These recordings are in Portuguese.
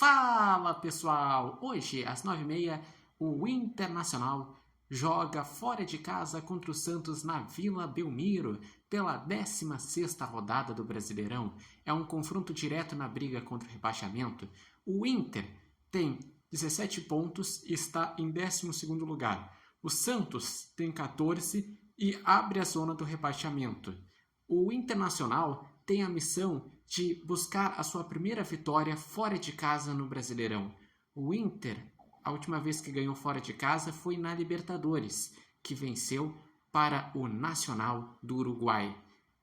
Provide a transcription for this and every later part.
Fala pessoal! Hoje às 9h30 o Internacional joga fora de casa contra o Santos na Vila Belmiro pela 16ª rodada do Brasileirão. É um confronto direto na briga contra o rebaixamento. O Inter tem 17 pontos e está em 12º lugar. O Santos tem 14 e abre a zona do rebaixamento. O Internacional tem a missão de buscar a sua primeira vitória fora de casa no Brasileirão. O Inter, a última vez que ganhou fora de casa foi na Libertadores, que venceu para o Nacional do Uruguai.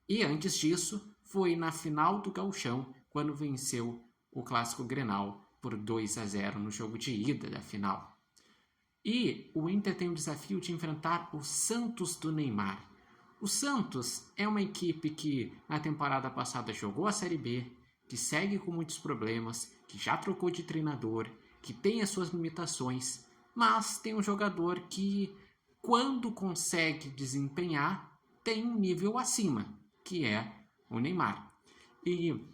E antes disso, foi na final do Gauchão, quando venceu o Clássico Grenal por 2-0 no jogo de ida da final. E o Inter tem o desafio de enfrentar o Santos do Neymar. O Santos é uma equipe que na temporada passada jogou a Série B, que segue com muitos problemas, que já trocou de treinador, que tem as suas limitações, mas tem um jogador que, quando consegue desempenhar, tem um nível acima, que é o Neymar. E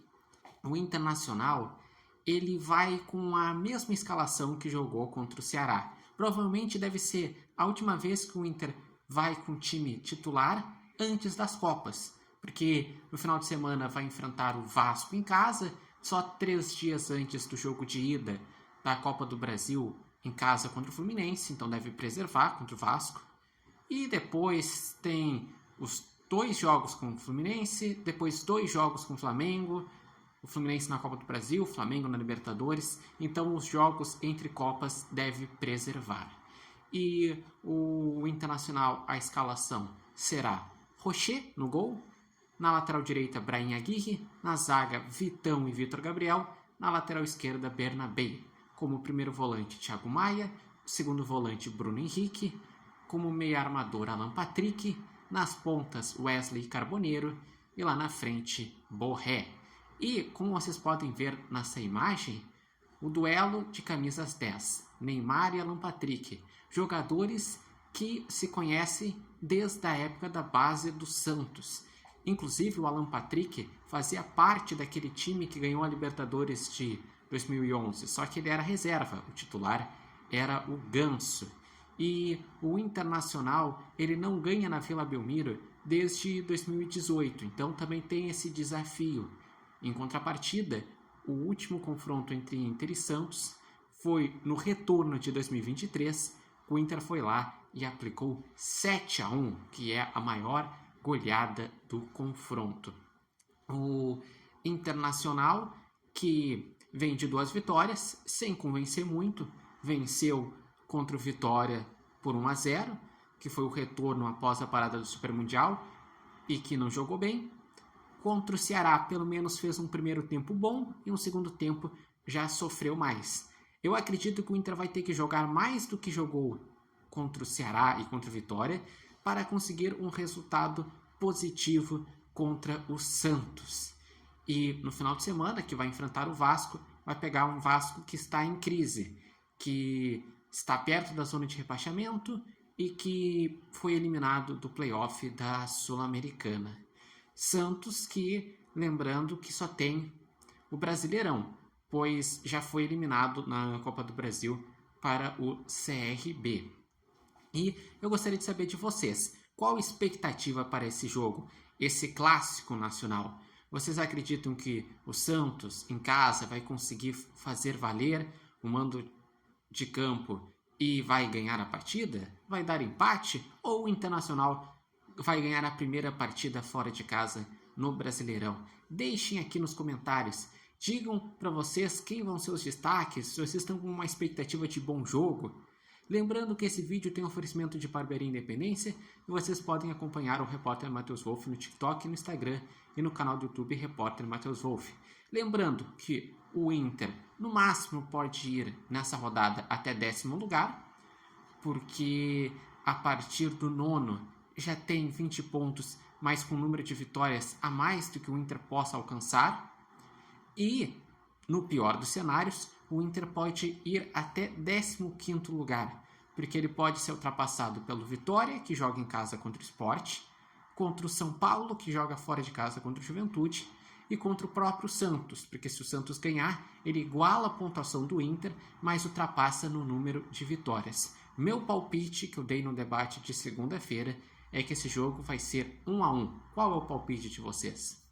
o Internacional, ele vai com a mesma escalação que jogou contra o Ceará. Provavelmente deve ser a última vez que o Inter vai com o time titular antes das Copas, porque no final de semana vai enfrentar o Vasco em casa, só 3 dias antes do jogo de ida da Copa do Brasil em casa contra o Fluminense, então deve preservar contra o Vasco. E depois tem os 2 jogos com o Fluminense, depois 2 jogos com o Flamengo, o Fluminense na Copa do Brasil, o Flamengo na Libertadores, então os jogos entre Copas deve preservar. E o Internacional, a escalação será Rocher no gol, na lateral direita Brahim Aguirre, na zaga Vitão e Vitor Gabriel, na lateral esquerda Bernabé, como primeiro volante Thiago Maia, segundo volante Bruno Henrique, como meia armador Alan Patrick, nas pontas Wesley Carboneiro e lá na frente Borré. E como vocês podem ver nessa imagem, o duelo de camisas 10, Neymar e Alan Patrick, jogadores que se conhecem desde a época da base do Santos. Inclusive o Alan Patrick fazia parte daquele time que ganhou a Libertadores de 2011, só que ele era reserva, o titular era o Ganso. E o Internacional, ele não ganha na Vila Belmiro desde 2018, então também tem esse desafio. Em contrapartida, o último confronto entre Inter e Santos foi no retorno de 2023, o Inter foi lá e aplicou 7-1, que é a maior goleada do confronto. O Internacional, que vem de 2 vitórias, sem convencer muito, venceu contra o Vitória por 1-0, que foi o retorno após a parada do Super Mundial e que não jogou bem. Contra o Ceará, pelo menos fez um primeiro tempo bom e um segundo tempo já sofreu mais. Eu acredito que o Inter vai ter que jogar mais do que jogou contra o Ceará e contra o Vitória para conseguir um resultado positivo contra o Santos. E no final de semana, que vai enfrentar o Vasco, vai pegar um Vasco que está em crise, que está perto da zona de rebaixamento e que foi eliminado do play-off da Sul-Americana. Santos que, lembrando que só tem o Brasileirão, pois já foi eliminado na Copa do Brasil para o CRB. E eu gostaria de saber de vocês, qual a expectativa para esse jogo, esse clássico nacional? Vocês acreditam que o Santos, em casa, vai conseguir fazer valer o mando de campo e vai ganhar a partida? Vai dar empate? Ou o Internacional vai ganhar a primeira partida fora de casa no Brasileirão? Deixem aqui nos comentários. Digam para vocês quem vão ser os destaques, se vocês estão com uma expectativa de bom jogo. Lembrando que esse vídeo tem oferecimento de Barbearia Independência e vocês podem acompanhar o Repórter Matheus Wolff no TikTok, no Instagram e no canal do YouTube Repórter Matheus Wolff. Lembrando que o Inter, no máximo, pode ir nessa rodada até 10º lugar, porque a partir do 9º já tem 20 pontos, mas com número de vitórias a mais do que o Inter possa alcançar. E, no pior dos cenários, o Inter pode ir até 15º lugar, porque ele pode ser ultrapassado pelo Vitória, que joga em casa contra o Sport, contra o São Paulo, que joga fora de casa contra o Juventude, e contra o próprio Santos, porque se o Santos ganhar, ele iguala a pontuação do Inter, mas ultrapassa no número de vitórias. Meu palpite, que eu dei no debate de segunda-feira, é que esse jogo vai ser 1-1. Qual é o palpite de vocês?